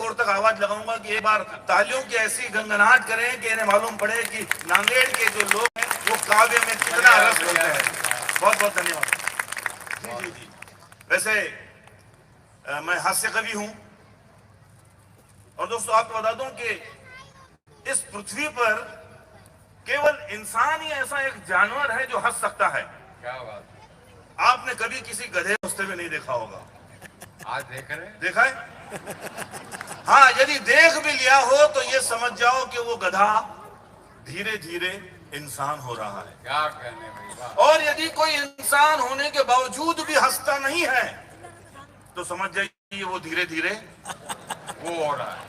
छोर तक आवाज लगाऊंगा कि एक बार तालियों की ऐसी गंगनाहट करें कि इन्हें मालूम पड़े कि नांदेड़ के जो लोग हैं वो काव्य में कितना रस होते हैं। बहुत बहुत धन्यवाद। जी जी जी। वैसे मैं हास्य कवि हूं और दोस्तों आपको बता दूं कि इस पृथ्वी पर केवल इंसान ही ऐसा एक जानवर है जो हंस सकता है। क्या बात। आपने कभी किसी गधे को हंसते हुए नहीं देखा होगा। आज देख रहे हैं? देखा है? हाँ, यदि देख भी लिया हो तो ये समझ जाओ कि वो गधा धीरे धीरे इंसान हो रहा है। क्या कहने भाई। और यदि कोई इंसान होने के बावजूद भी हंसता नहीं है तो समझ जाइए वो धीरे धीरे वो हो रहा है।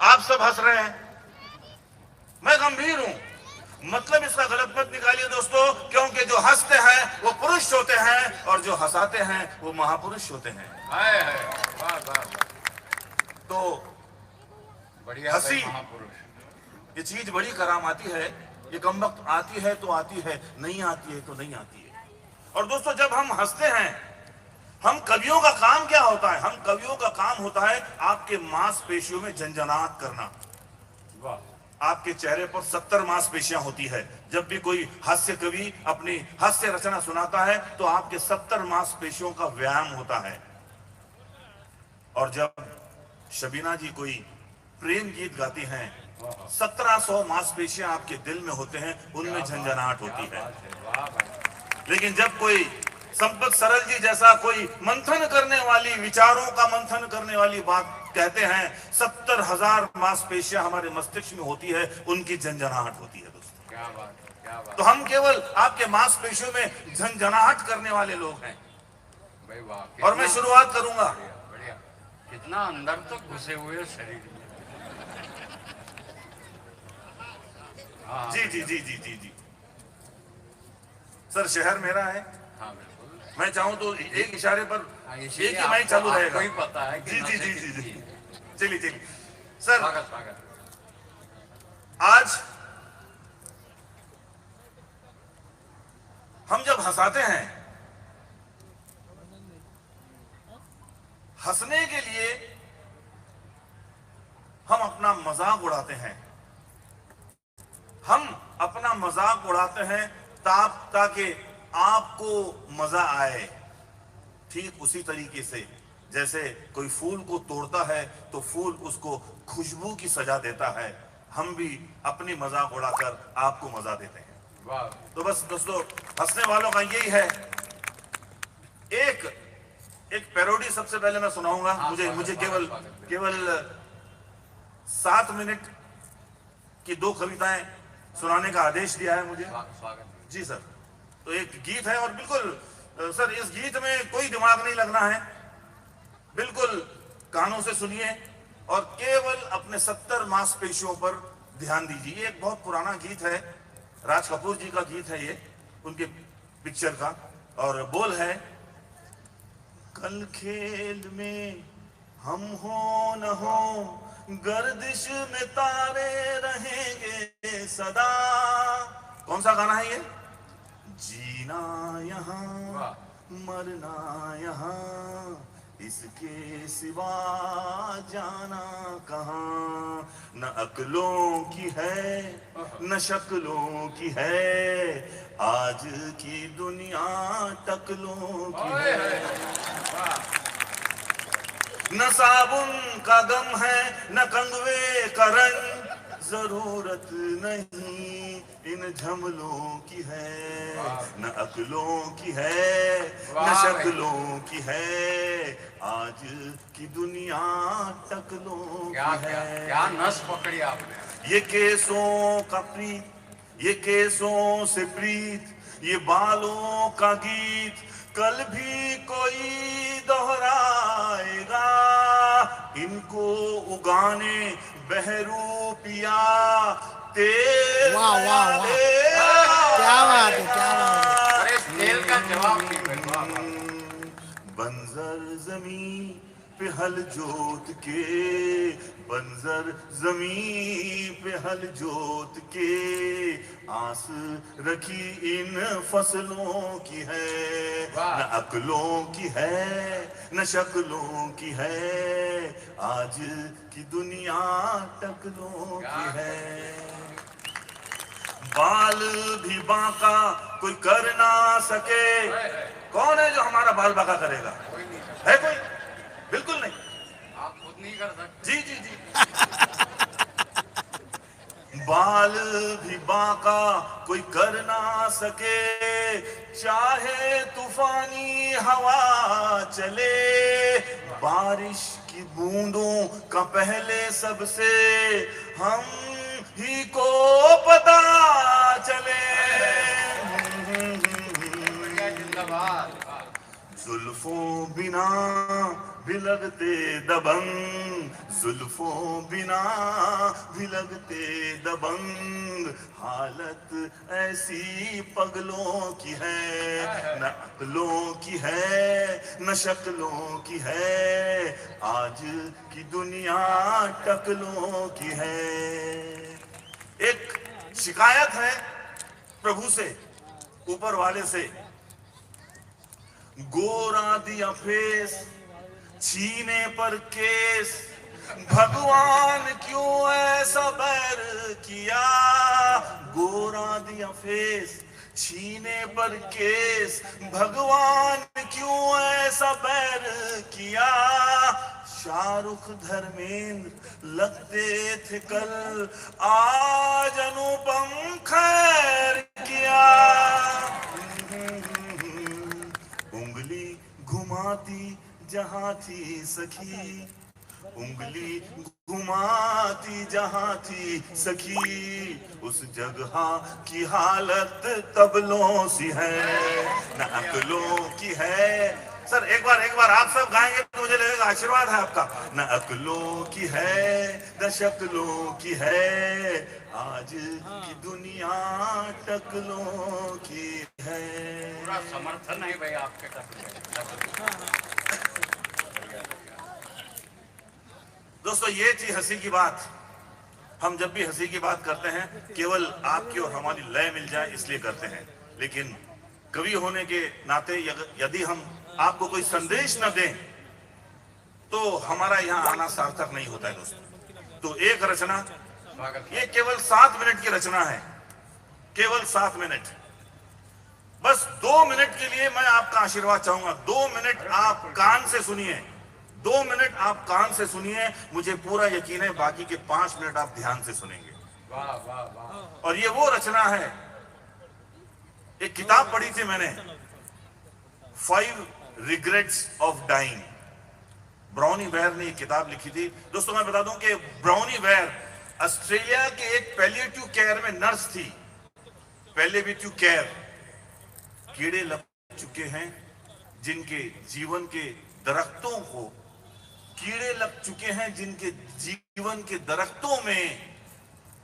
आप सब हंस रहे हैं, मैं गंभीर हूं। मतलब इसका गलत मत निकालिए दोस्तों, क्योंकि जो हंसते हैं वो पुरुष होते हैं और जो हंसाते हैं वो महापुरुष होते हैं। हाय हाय, वाह वाह। तो बढ़िया हंसी महापुरुष, ये चीज बड़ी करामाती है। ये कम वक्त आती है तो आती है, नहीं आती है तो नहीं आती है। और दोस्तों जब हम हंसते हैं, हम कवियों का काम क्या होता है? हम कवियों का काम होता है आपके मांसपेशियों में झंझनाहट करना। वाह। आपके चेहरे पर 70 मांसपेशियां होती है। जब भी कोई हास्य कवि अपनी हास्य रचना सुनाता है तो आपके 70 मांसपेशियों का व्यायाम होता है। और जब शबीना जी कोई प्रेम गीत गाती हैं, 1700 मांसपेशियां आपके दिल में होते हैं, उनमें झंझनाहट होती है। लेकिन जब कोई संपत सरल जी जैसा कोई मंथन करने वाली, विचारों का मंथन करने वाली बात कहते हैं, 70,000 मांसपेशियां हमारे मस्तिष्क में होती है, उनकी झंझनाहट होती है दोस्तों। क्या बात, क्या बात। तो हम केवल आपके मांसपेशियों में झंझनाहट करने वाले लोग हैं भाई वाह। और मैं शुरुआत करूंगा। बढ़िया, कितना अंदर तक घुसे हुए शरीर में। जी जी जी जी जी जी। सर शहर मेरा है। हाँ बिल्कुल। मैं चाहूं तो एक इशारे पर एक ही आपको माइक चालू रहेगा। कोई पता है कि जी जी जी जी जी। चलिए चलिए सर। स्वागत स्वागत। आज हम जब हंसाते हैं, हंसने के लिए हम अपना मजाक उड़ाते हैं। हम अपना मजाक उड़ाते हैं ताकि आपको मजा आए। ठीक उसी तरीके से जैसे कोई फूल को तोड़ता है तो फूल उसको खुशबू की सजा देता है, हम भी अपनी मजाक उड़ाकर आपको मजा देते हैं। वाह। तो बस दोस्तों हंसने वालों का यही है। एक पैरोडी सबसे पहले मैं सुनाऊंगा। मुझे केवल 7 मिनट की 2 कविताएं सुनाने का आदेश दिया है मुझे। स्वागत जी सर। तो एक गीत है और बिल्कुल सर इस गीत में कोई दिमाग नहीं लगना है, बिल्कुल कानों से सुनिए और केवल अपने 70 मांसपेशियों पर ध्यान दीजिए। ये एक बहुत पुराना गीत है, राज कपूर जी का गीत है ये, उनके पिक्चर का। और बोल है, कल खेल में हम हो न हो, गर्दिश में तारे रहेंगे सदा। कौन सा गाना है ये? जीना यहाँ मरना यहाँ, इसके सिवा जाना कहाँ। न अक्लों की है न शक्लों की है, आज की दुनिया टकलों की है। न साबुन का गम है न कंगवे का रंग, जरूरत नहीं इन झमलों की है। न अक्लों की है न शक्लों की है, आज की दुनिया टकलों की है। क्या नस पकड़ी आपने। ये केसों का प्रीत, ये केसों से प्रीत, ये बालों का गीत कल भी कोई दोहराएगा। इनको उगाने बहरूपिया तेल। वाह वाह वाह, क्या बात है, क्या बात है। अरे तेल का जवाब नहीं। बंजर जमीन पे हल जोत के, बंजर जमीन पे हल जोत के, आस रखी इन फसलों की है, न अकलों की है न शक्लों की है, आज की दुनिया टकलों की है। बाल भी बांका कोई कर ना सके, कौन है जो हमारा बाल बांका करेगा? है कोई? बिल्कुल नहीं। आप खुद नहीं कर सकते। जी जी जी। बाल भी बांका कोई कर ना सके, चाहे तूफानी हवा चले, बारिश की बूंदों का पहले सबसे हम ही को पता चले। जिंदाबाद। जुल्फों बिना भी लगते दबंग, जुल्फों बिना भी लगते दबंग, हालत ऐसी पगलों की है, न अकलों की है न शक्लों की है, आज की दुनिया टकलों की है। एक शिकायत है प्रभु से, ऊपर वाले से, गोरा दिया फेस छीने पर केस, भगवान क्यों ऐसा बैर किया, गोरा दिया फेस छीने पर केस, भगवान क्यों ऐसा बैर किया, शाहरुख धर्मेंद्र लगते थे कल, आज अनुपम खैर किया। उंगली घुमाती जहां थी सखी, उंगली घुमाती जहां थी सखी, उस जगह की हालत तबलों सी है, न अकलों की है। सर एक बार आप सब गाएंगे तो मुझे लगेगा आशीर्वाद है आपका। न अकलों की है न शक्लों की है, आज की दुनिया टकलों की है। पूरा समर्थन है भाई आपके तरफ। दोस्तों ये थी हंसी की बात। हम जब भी हंसी की बात करते हैं केवल आपकी और हमारी लय मिल जाए इसलिए करते हैं, लेकिन कवि होने के नाते यदि हम आपको कोई संदेश न दें तो हमारा यहाँ आना सार्थक नहीं होता है दोस्तों। तो एक रचना, ये केवल 7 मिनट की रचना है, केवल 7 मिनट। बस 2 मिनट के लिए मैं आपका आशीर्वाद चाहूंगा। 2 मिनट आप कान से सुनिए, 2 मिनट आप कान से सुनिए, मुझे पूरा यकीन है बाकी के 5 मिनट आप ध्यान से सुनेंगे। वाह वाह वाह। और ये वो रचना है, एक किताब पढ़ी थी मैंने, 5 regrets of dying. Bronnie Ware ने एक किताब लिखी थी। दोस्तों मैं बता दूं कि ब्राउनी वेयर ऑस्ट्रेलिया के एक पैलिएटिव केयर में नर्स थी। पैलिएटिव केयर, कीड़े लग चुके हैं जिनके जीवन के दरख्तों को, कीड़े लग चुके हैं जिनके जीवन के दरख्तों में।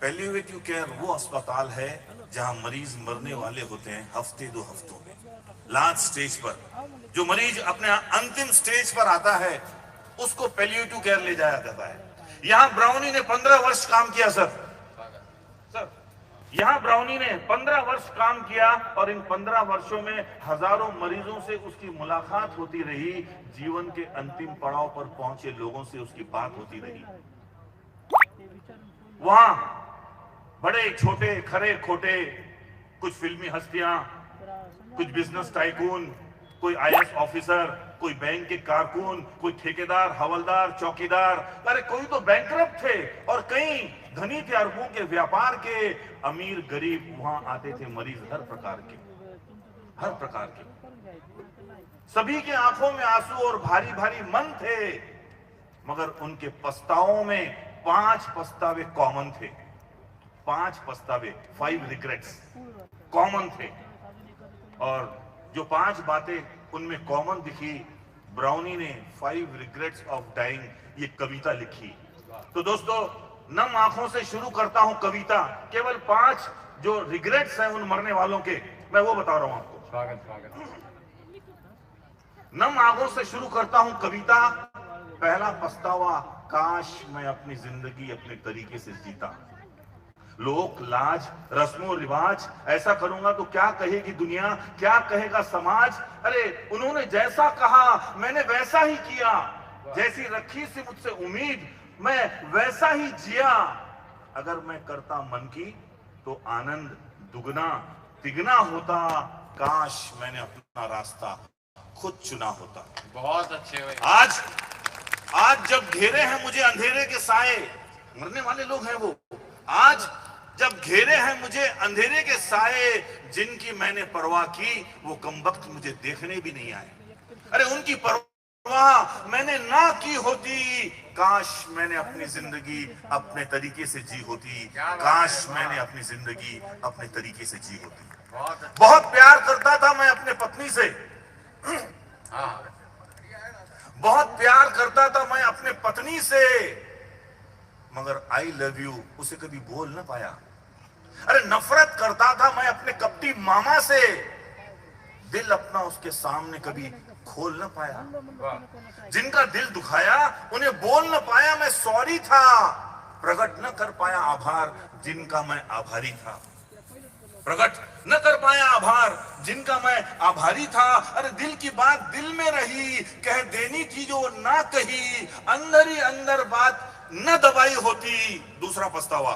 पैलिएटिव केयर वो अस्पताल है जहां मरीज मरने वाले होते हैं हफ्ते 2 हफ्तों में, लास्ट स्टेज पर। जो मरीज अपने अंतिम स्टेज पर आता है उसको पैलिएटिव केयर ले जाया जाता है। यहां ब्राउनी ने 15 वर्ष काम किया सर यहां ब्राउनी ने 15 वर्ष काम किया और इन 15 वर्षों में हजारों मरीजों से उसकी मुलाकात होती रही, जीवन के अंतिम पड़ाव पर पहुंचे लोगों से उसकी बात होती रही। वहां बड़े छोटे खरे खोटे, कुछ फिल्मी हस्तियां, कुछ बिजनेस टाइकून, कोई आईएएस ऑफिसर, कोई बैंक के कारकुन, कोई ठेकेदार, हवलदार, चौकीदार, अरे कोई तो बैंकरप्ट थे और कई धनी थे, अरबों के व्यापार के, अमीर गरीब वहां आते थे मरीज हर प्रकार के। सभी के आंखों में आंसू और भारी भारी मन थे, मगर उनके पछतावों में 5 पछतावे कॉमन थे। 5 पछतावे, 5 रिग्रेट्स कॉमन थे। और जो 5 बातें उनमें कॉमन दिखी, ब्राउनी ने 5 रिग्रेट्स ऑफ डाइंग ये कविता लिखी। तो दोस्तों नम आंखों से शुरू करता हूं कविता। केवल 5 जो रिग्रेट्स हैं उन मरने वालों के, मैं वो बता रहा हूं आपको। स्वागत स्वागत। नम आंखों से शुरू करता हूं कविता, पहला पछतावा, काश मैं अपनी जिंदगी अपने तरीके से जीता। लोक लाज, रस्मों रिवाज, ऐसा करूंगा तो क्या कहेगी दुनिया, क्या कहेगा समाज। अरे उन्होंने जैसा कहा मैंने वैसा ही किया, जैसी रखी थी मुझसे उम्मीद मैं वैसा ही जिया। अगर मैं करता मन की तो आनंद दुगना तिगना होता। काश मैंने अपना रास्ता खुद चुना होता। बहुत अच्छे भाई। आज जब घेरे हैं मुझे अंधेरे के साए, मरने वाले लोग हैं वो। आज जब घेरे हैं मुझे अंधेरे के साए, जिनकी मैंने परवाह की वो कमबख्त मुझे देखने भी नहीं आए। अरे उनकी परवाह मैंने ना की होती, काश मैंने अपनी जिंदगी अपने तरीके से जी होती। काश मैंने अपनी जिंदगी अपने तरीके से जी होती। बहुत प्यार करता था मैं अपने पत्नी से, बहुत प्यार करता था मैं अपने पत्नी से, मगर आई लव यू उसे कभी बोल ना पाया। अरे नफरत करता था मैं अपने कपटी मामा से, दिल अपना उसके सामने कभी खोल ना पाया। जिनका दिल दुखाया उन्हें बोल ना पाया मैं सॉरी था, प्रकट न कर पाया आभार जिनका मैं आभारी था। प्रकट न कर पाया आभार जिनका मैं आभारी था। अरे दिल की बात दिल में रही, कह देनी थी जो ना कही, अंदर ही अंदर बात न दबाई होती। दूसरा पछतावा,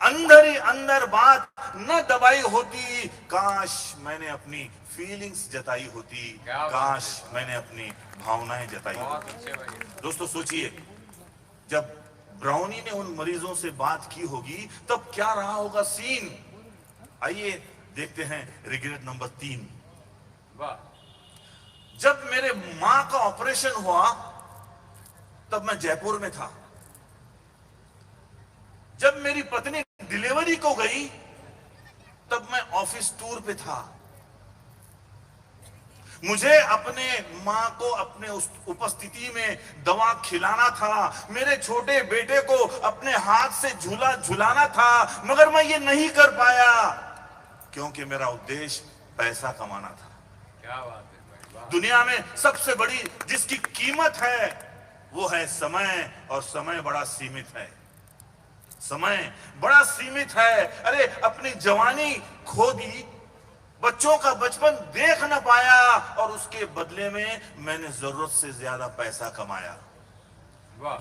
अंदर ही अंदर बात न दबाई होती। काश मैंने अपनी फीलिंग्स जताई होती, काश मैंने अपनी भावनाएं जताई होती। दोस्तों सोचिए, जब ब्राउनी ने उन मरीजों से बात की होगी तब क्या रहा होगा सीन। आइए देखते हैं रिग्रेट नंबर 3। जब मेरे मां का ऑपरेशन हुआ तब मैं जयपुर में था। जब मेरी पत्नी डिलीवरी को गई तब मैं ऑफिस टूर पे था। मुझे अपने मां को अपने उस उपस्थिति में दवा खिलाना था, मेरे छोटे बेटे को अपने हाथ से झूला झुलाना था, मगर मैं ये नहीं कर पाया क्योंकि मेरा उद्देश्य पैसा कमाना था। क्या बात है भाई। दुनिया में सबसे बड़ी जिसकी कीमत है वो है समय, और समय बड़ा सीमित है। समय बड़ा सीमित है। अरे अपनी जवानी खो दी, बच्चों का बचपन देख न पाया, और उसके बदले में मैंने जरूरत से ज्यादा पैसा कमाया।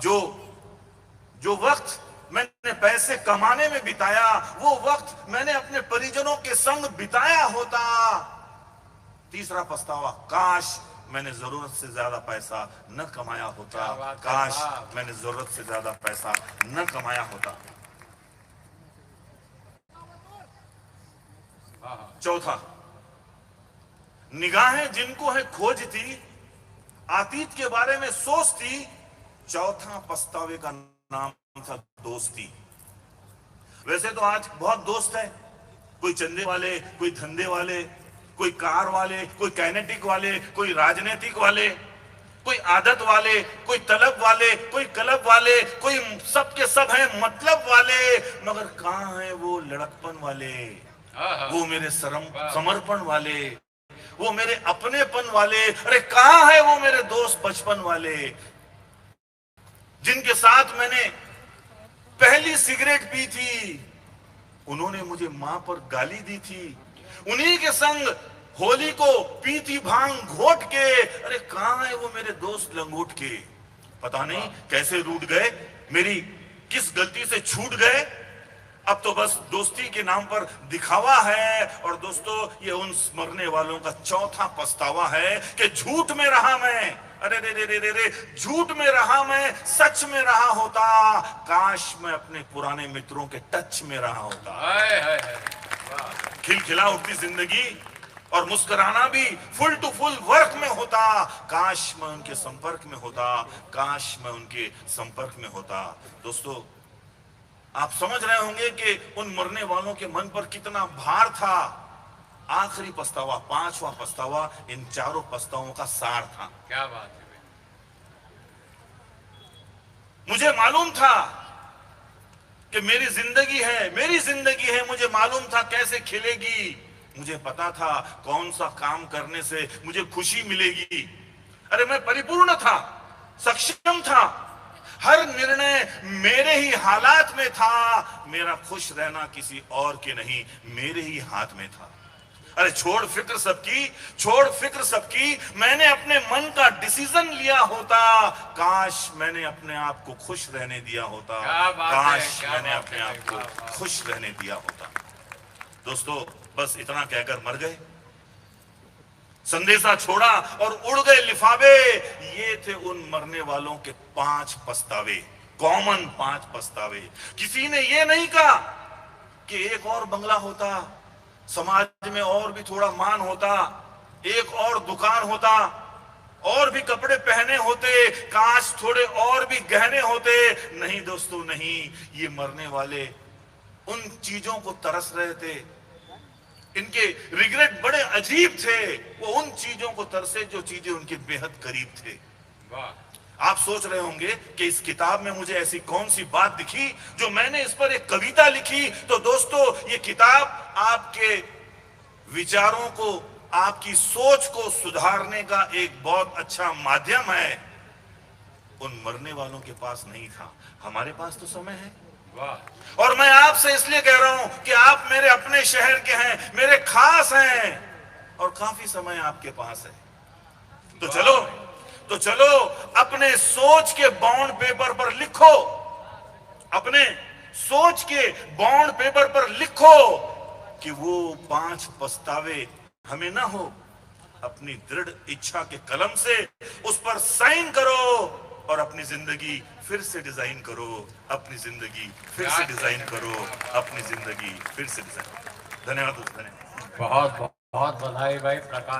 जो वक्त मैंने पैसे कमाने में बिताया वो वक्त मैंने अपने परिजनों के संग बिताया होता। तीसरा पछतावा, काश मैंने जरूरत से ज्यादा पैसा न कमाया होता, काश मैंने जरूरत से ज्यादा पैसा न कमाया होता। चौथा, निगाहें जिनको है खोजती, अतीत के बारे में सोचती। चौथा पछतावे का नाम था दोस्ती। वैसे तो आज बहुत दोस्त है, कोई चंदे वाले, कोई धंधे वाले, कोई कार वाले, कोई कैनेटिक वाले, कोई राजनीतिक वाले, कोई आदत वाले, कोई तलब वाले, कोई क्लब वाले, कोई सबके सब हैं मतलब वाले, मगर कहां है वो लड़कपन वाले, वो मेरे समर्पण वाले, वो मेरे अपनेपन वाले। अरे कहां है वो मेरे दोस्त बचपन वाले, जिनके साथ मैंने पहली सिगरेट पी थी, उन्होंने मुझे मां पर गाली दी थी, उन्हीं के संग होली को पी थी भांग घोट के। अरे कहां है वो मेरे दोस्त लंगोट के, पता नहीं कैसे रूठ गए, मेरी किस गलती से छूट गए। अब तो बस दोस्ती के नाम पर दिखावा है। और दोस्तों ये उन मरने वालों का चौथा पछतावा है कि झूठ में रहा मैं। अरे रे रे रे रे रे, झूठ में रहा मैं, सच में रहा होता, काश मैं अपने पुराने मित्रों के टच में रहा होता। खिलखिला उठती जिंदगी और मुस्कुराना भी फुल टू फुल वर्क में होता, काश मैं उनके संपर्क में होता, काश मैं उनके संपर्क में होता। दोस्तों आप समझ रहे होंगे कि उन मरने वालों के मन पर कितना भार था। आखिरी पछतावा, पांचवा पछतावा, इन चारों पछतावों का सार था। क्या बात है भाई। मुझे मालूम था कि मेरी जिंदगी है, मुझे मालूम था कैसे खिलेगी, मुझे पता था कौन सा काम करने से मुझे खुशी मिलेगी। अरे मैं परिपूर्ण था, सक्षम था, हर निर्णय मेरे ही हालात में था, मेरा खुश रहना किसी और के नहीं, मेरे ही हाथ में था। अरे छोड़ फिक्र सबकी, छोड़ फिक्र सबकी, मैंने अपने मन का डिसीजन लिया होता, काश मैंने अपने आप को खुश रहने दिया होता, काश मैंने अपने आप को खुश रहने दिया होता। दोस्तों बस इतना कहकर मर गए, संदेशा छोड़ा और उड़ गए लिफाफे। ये थे उन मरने वालों के 5 पछतावे, कॉमन 5 पछतावे। किसी ने ये नहीं कहा कि एक और बंगला होता, समाज में और भी थोड़ा मान होता, एक और दुकान होता, और भी कपड़े पहने होते, काश थोड़े और भी गहने होते। नहीं दोस्तों नहीं, ये मरने वाले उन चीजों को तरस रहे थे, इनके रिग्रेट बड़े अजीब थे, वो उन चीजों को तरसे जो चीजें उनके बेहद करीब थे। आप सोच रहे होंगे कि इस किताब में मुझे ऐसी कौन सी बात दिखी जो मैंने इस पर एक कविता लिखी। तो दोस्तों ये किताब आपके विचारों को, आपकी सोच को सुधारने का एक बहुत अच्छा माध्यम है। उन मरने वालों के पास नहीं था, हमारे पास तो समय है। और मैं आपसे इसलिए कह रहा हूं कि आप मेरे अपने शहर के हैं, मेरे खास हैं, और काफी समय आपके पास है। तो चलो अपने सोच के बॉन्ड पेपर पर लिखो, अपने सोच के बॉन्ड पेपर पर लिखो कि वो 5 पछतावे हमें ना हो। अपनी दृढ़ इच्छा के कलम से उस पर साइन करो और अपनी जिंदगी फिर से डिजाइन करो, अपनी जिंदगी फिर से डिजाइन करो, अपनी जिंदगी फिर से डिजाइन। धन्यवाद। बहुत बहुत बधाई भाई प्रकाश।